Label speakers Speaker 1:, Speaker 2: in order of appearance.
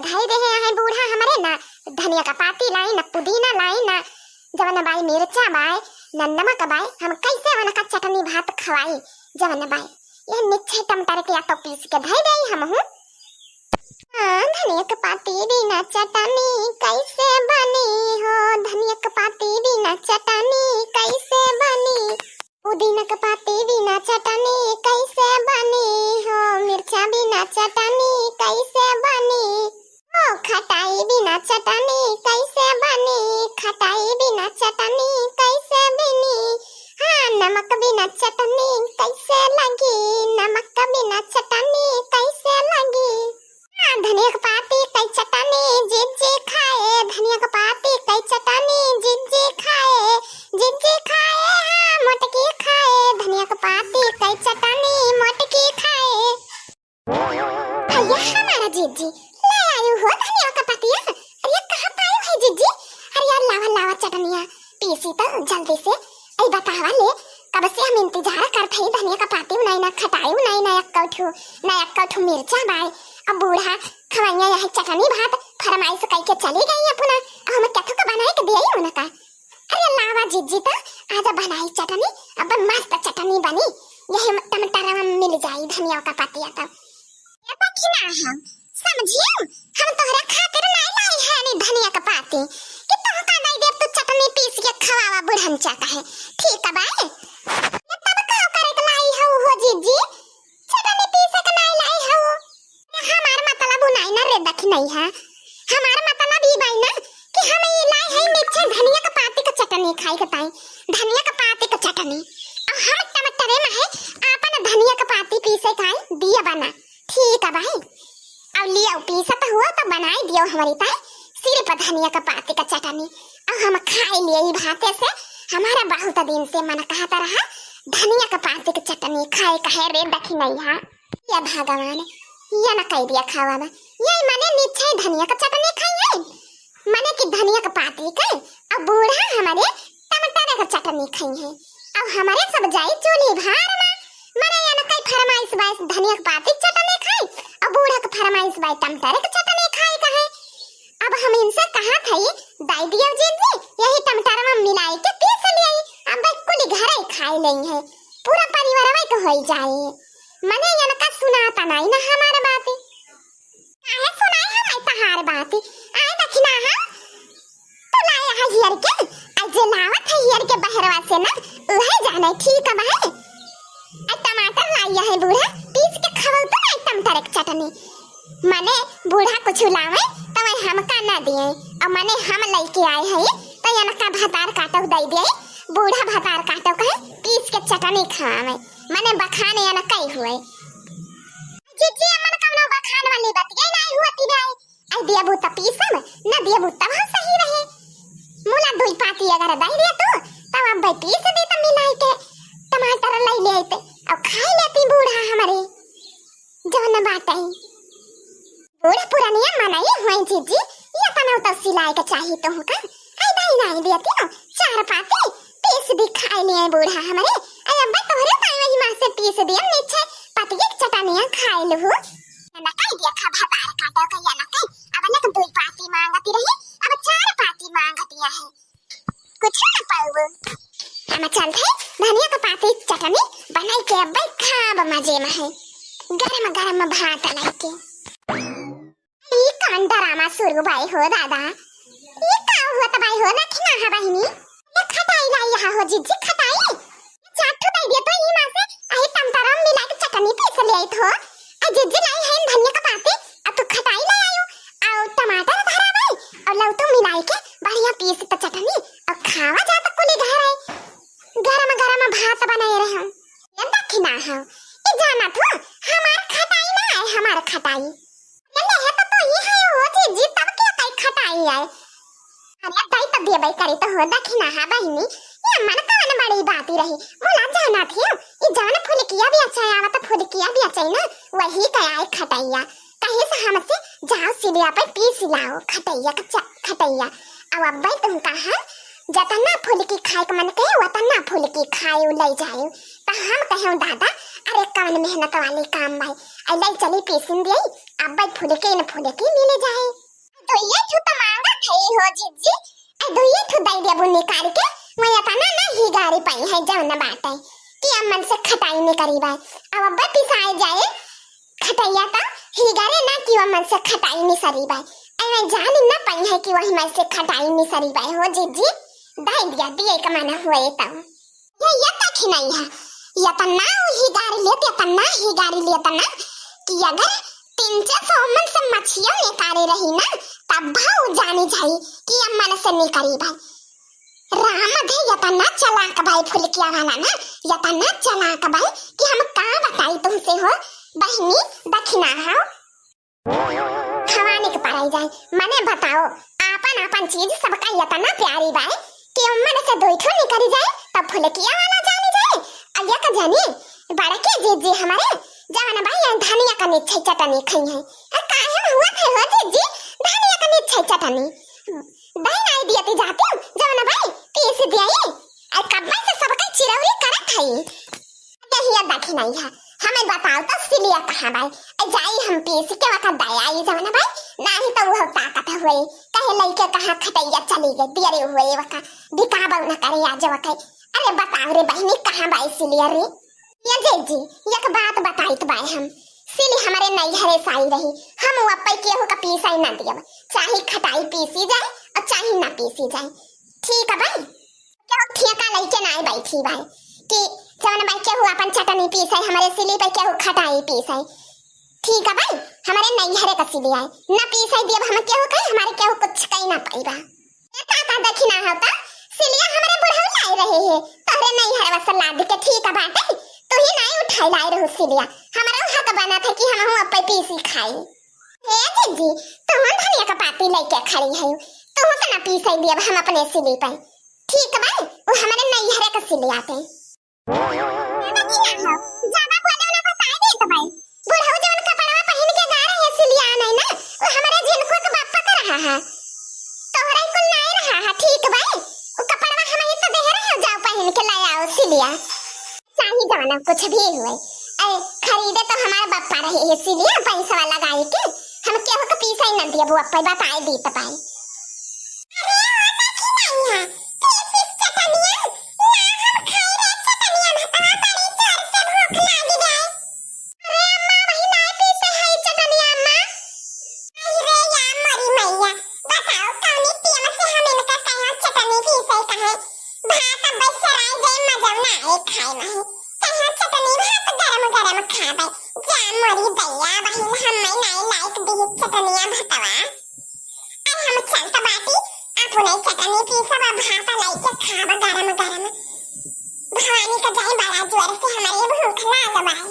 Speaker 1: धई दे है बूढ़ा हमारे ना धनिया का पाती लाई ना पुदीना लाई ना जवन बाई मिर्चा बाई न नमक बाई हम कैसे वन का चटनी भात खवाई जवन बाई ये निच्छे टमाटर के या तो पीस के धई दे हम हूं धनिया का पाती बिना चटनी कैसे बनी हो धनिया का पाती बिना चटनी कैसे बनी पुदीना का पाती बिना चटनी कैसे बनी हो मिर्चा बिना चटनी कैसे बनी हो खटाई बिना चटनी कैसे बनी खटाई बिना चटनी कैसे बनी हाँ नमक बिना चटनी कैसे लगी नमक बिना चटनी कैसे लगी हाँ धनिया का पाती कई चटनी जिज्जी खाए धनिया का पाती कई चटनी जिज्जी खाए हाँ मोटकी खाए धनिया का पाती कई चटनी मोटकी खाए भैया हमारा जिज्जी ले आयु हो धनिया का पातिया अरे ये कहाँ पायु है जिज्जी अरे यार लावा लावा चटनिया पीसी तो जल्दी से ऐ बतावा ले कब से हम इंतजार करते हैं धनिया का पाती नहीं ना खटाई नहीं ना एक कौठू मिर्चा बाई अब बूढ़ा खवाइया यह चटनी भात फरमाइश कई के चली गई अपना अब हम कथो का बनाए के दिए ही उनका अरे लावा जिज्जी तो आज बनाई चटनी अब मस्त चटनी बनी यही टमाटर में मिल जाई धनिया का पातिया तो ये पखिना हम समझियो हम तोहरा खातिर नहीं लाई है नी धनिया का पाती कि तुम का नहीं दे तो चटनी पीस के खवावा बुढ़न चाका है ठीक है बाय ये तब का करे के लाई हो जिज्जी चटनी पीस के नहीं लाई हो हमार मतलब नहीं ना रे दखी नहीं है हमार मतलब ई बाई ना कि हम ये लाई है मिर्चा धनिया का पाती का चटनी खाई के ताई धनिया का पाती का चटनी अब हम टमाटर में है आपन धनिया का पाती पीसे खाई दिया बना ठीक है भाई अब लियो पीसा तो हुआ तो बनाई दियो हमारी ताई सिर्फ धनिया का पाती का चटनी अब हम खाई लिए ई भाते से हमारा बहुत दिन से मन कहता रहा धनिया का पाती का चटनी खाए कहे रे दखी नहीं है ये भगवान या ना कह दिया खावा में यही माने नीचे धनिया का चटनी खाई है माने कि धनिया का पाती का अब बूढ़ा हमारे टमाटर का चटनी खाई है अब हमारे सब जाई चूल्ही भार में माने या ना कई फरमाइश बाई धनिया का पाती चटनी खाई अब बूढ़ा का फरमाइश बाई टमाटर का चटनी खाई कहे अब हम इनसे कहा था दाई दिया जी यही टमाटर में मिलाई के पीस लिए अब कुली घर ही खाई लेंगे पूरा परिवार में तो हो जाए मने या ना सुनाता नहीं ना हमारे बातें काहे सुनाई हम तहार बातें आए दखिना हम तो लाया है हियर के आज लावत है हियर के बहरवा से ना उहे जाने ठीक है भाई आ टमाटर लाया है बूढ़ा पीस के खवल तो नहीं टमाटर के चटनी मने बूढ़ा कुछ लावे तो मैं हमका ना दिए और मने हम लेके आए हैं तो या ना का भातार काटो दे दिए बूढ़ा भातार काटो कहे पीस के चटनी खावे मने बखाने या ना कई हुए जिज्जी मन कवनो बखान वाली बात ये नहीं हुआ ती भाई आई दिया बुता पीसम ना दिया बुता वहां सही रहे मुला दुई पाती अगर दई दे तो तब अब भाई पीस दे तो मिलाई के टमाटर ले ले आते और खाई लेती बूढ़ा हमारे जवन बात है बूढ़ा पुरानिया मनाई हुई जिज्जी ये तनाव तो सिलाई के चाहिए तो होगा आई दई नहीं देती ना चार पाती पीस भी खाई ले बूढ़ा हमारे आई अब तोहरे ताई वही मां से पीस दिया नीचे पाती के चटनिया खाई लहु ना कई दिया खा भातार काटो का या ना कई अब ना तो दुई पाती मांगती रही अब चार पाती मांगती है कुछ ना पाऊ हम चलते धनिया का पाती चटनी बनाई के अब खाब मजे में है गरम गरम भात लाई के ई कौन डरामा शुरू भाई हो दादा ई का हो त भाई हो ना कि ना बहिनी ये खटाई लाई हो जिज्जी खटाई चाटू दे दिया तो ई मां से आई टमाटर मिला के चटनी पीस ले आई तो आ जिज्जी लाई है धनिया का पाती अब तो खटाई ले आयो और टमाटर भरा भाई और लव तो मिलाई के बढ़िया पीस तो चटनी और खावा जा तो कुली घर है गरम गरम भात बनाए रहे हम ये दखिना है ई जाना तो हमार खटाई ना है हमार खटाई ले है तो ये है हो जिज्जी तब क्या कई खटाई है अरे दाई तो दे भाई करे तो हो दखिना है बहिनी ये मन कान बड़ी बात ही रही मोला जाना थी ये जान फूल किया भी अच्छा आवा तो फूल किया भी अच्छा ना वही कया खटैया कहे से हमसे जाओ सीढ़िया पे पीस लाओ खटैया का खटैया अब अब्बा तुम कहा जतना फुलकी खाए के मन कहे वतना फुलकी खाए ले जाए। तो हम कहे दादा अरे कौन मेहनत वाली काम भाई अले चली पीसिन दिए अब भाई फुलकी न फुलकी मिले जाए। तो ये छु तो मांगा थे हो जीजी आई दो ये छु दई दिया बुनी निकाल के मैं तना ना ही गाड़ी पाई है जवन बाटे कि अमन से खटाई नहीं करी भाई अब अब्बा पिसाए जाए खटैया तो ही गारे ना कि अमन से खटाई नहीं सरी भाई अरे जान ना पाई है कि वही मन से खटाई नहीं सरी भाई हो जीजी दाई दिया दिए का माना हुए तब ये तक ही नहीं है ये तना ही गाड़ी लेते तना ही गाड़ी लेता ना कि अगर 300 मन से मछियों निकाले रही ना तब भाव जानी चाहिए कि अम्मा से नहीं करी भाई राम दे यतना चला का भाई फुलकिया वाला ना यतना चला का भाई कि हम का बताई तुमसे हो बहनी दक्षिणा हो खवाने के पराई जाए मने बताओ आपन आपन चीज सबका यतना प्यारी भाई कि अम्मा से दो ठो निकल जाए तब फुलकिया वाला जाने जाए अया का जानी बड़ा के जीजी हमारे जवान भाई धनिया का निच्छे चटनी खाई है काहे हुआ थे हो जीजी धनिया का निच्छे चटनी दाई नाई दिया ते जाते जवान भाई पीस दिया आ कब से सबका चिरौरी करत है यही देखी नहीं है हमें बताओ तो सिलिया कहां भाई जाई हम पीस के वक्त दयाई जवान भाई नहीं तो वो ताकत हुए कहे लइके कहां खटैया चली गई दियरे हुए वका दिखाबो न करे आज वका अरे बताओ रे बहनी कहां भाई सिलिया रे ये जी एक बात बताई तो भाई हम सिली हमारे नैहरे साई रही हम वपै के हो का पीसाई ना दिया चाहे खटाई पीसी जाए और चाहे ना पीसी जाए ठीक है भाई क्या ठेका लइके ना बैठी भाई कि जवन भाई के हो अपन चटनी पीसाई हमारे सिली पे के हो खटाई पीसाई ठीक है भाई हमारे नैहरे का सिली है ना पीसाई दिए हम के हो कहीं हमारे के हो कुछ कहीं ना पाईबा ताता देखी ना होता सिलिया हमारे बुढ़ऊ लाई रहे हैं तोरे नैहरे वसल लाद के ठीक है बाटे तो ही नहीं उठाई लाई रहो सिलिया हमारा हक बना था कि हम अपे पीसी खाई हे जीजी तुम धनिया का पाती लेके खड़ी है तुम तो ना पीसाई दिए हम अपने सिली पे ठीक है भाई वो हमारे नैहरे का सिलिया थे ज्यादा बोले ना बता दे तो भाई बुढ़ऊ जवन कपड़ा पहन के गा रहे हैं सिलिया नहीं ना वो हमारे जिनको का बापा कर रहा है तोहरा को नहीं रहा है ठीक भाई वो कपड़ा हमें तो दे रहे जाओ पहन के ले आओ सिलिया चाहे जाना कुछ भी हुए अरे खरीदे तो हमारे बापा रहे इसीलिए पैसा वाला गाय के हम क्या हो का पीसा ही ना दिया वो अपने बताए दी तो पाए अरे होता कि नहीं है पीसी चटनिया ना हम खाई रे चटनिया भतवा पड़ी जोर से भूख लागी गए अरे अम्मा वही ना पीसे है चटनिया अम्मा अरे या मरी मैया बताओ कौन पिया से हम इनका कहां चटनी पीसे कहे भात बस सराय जाए मजा ना आए खाए नहीं कहां चटनी भात गरम गरम खाबे जा मरी दैया बहिन हम नहीं लाइक दी चटनिया भतवा अरे हम चलता बाटी अपने चटनी पीसा भात लाइक खाबा गरम गरम भवानी का जाए बड़ा जोर से हमारे भूख ना लगाए।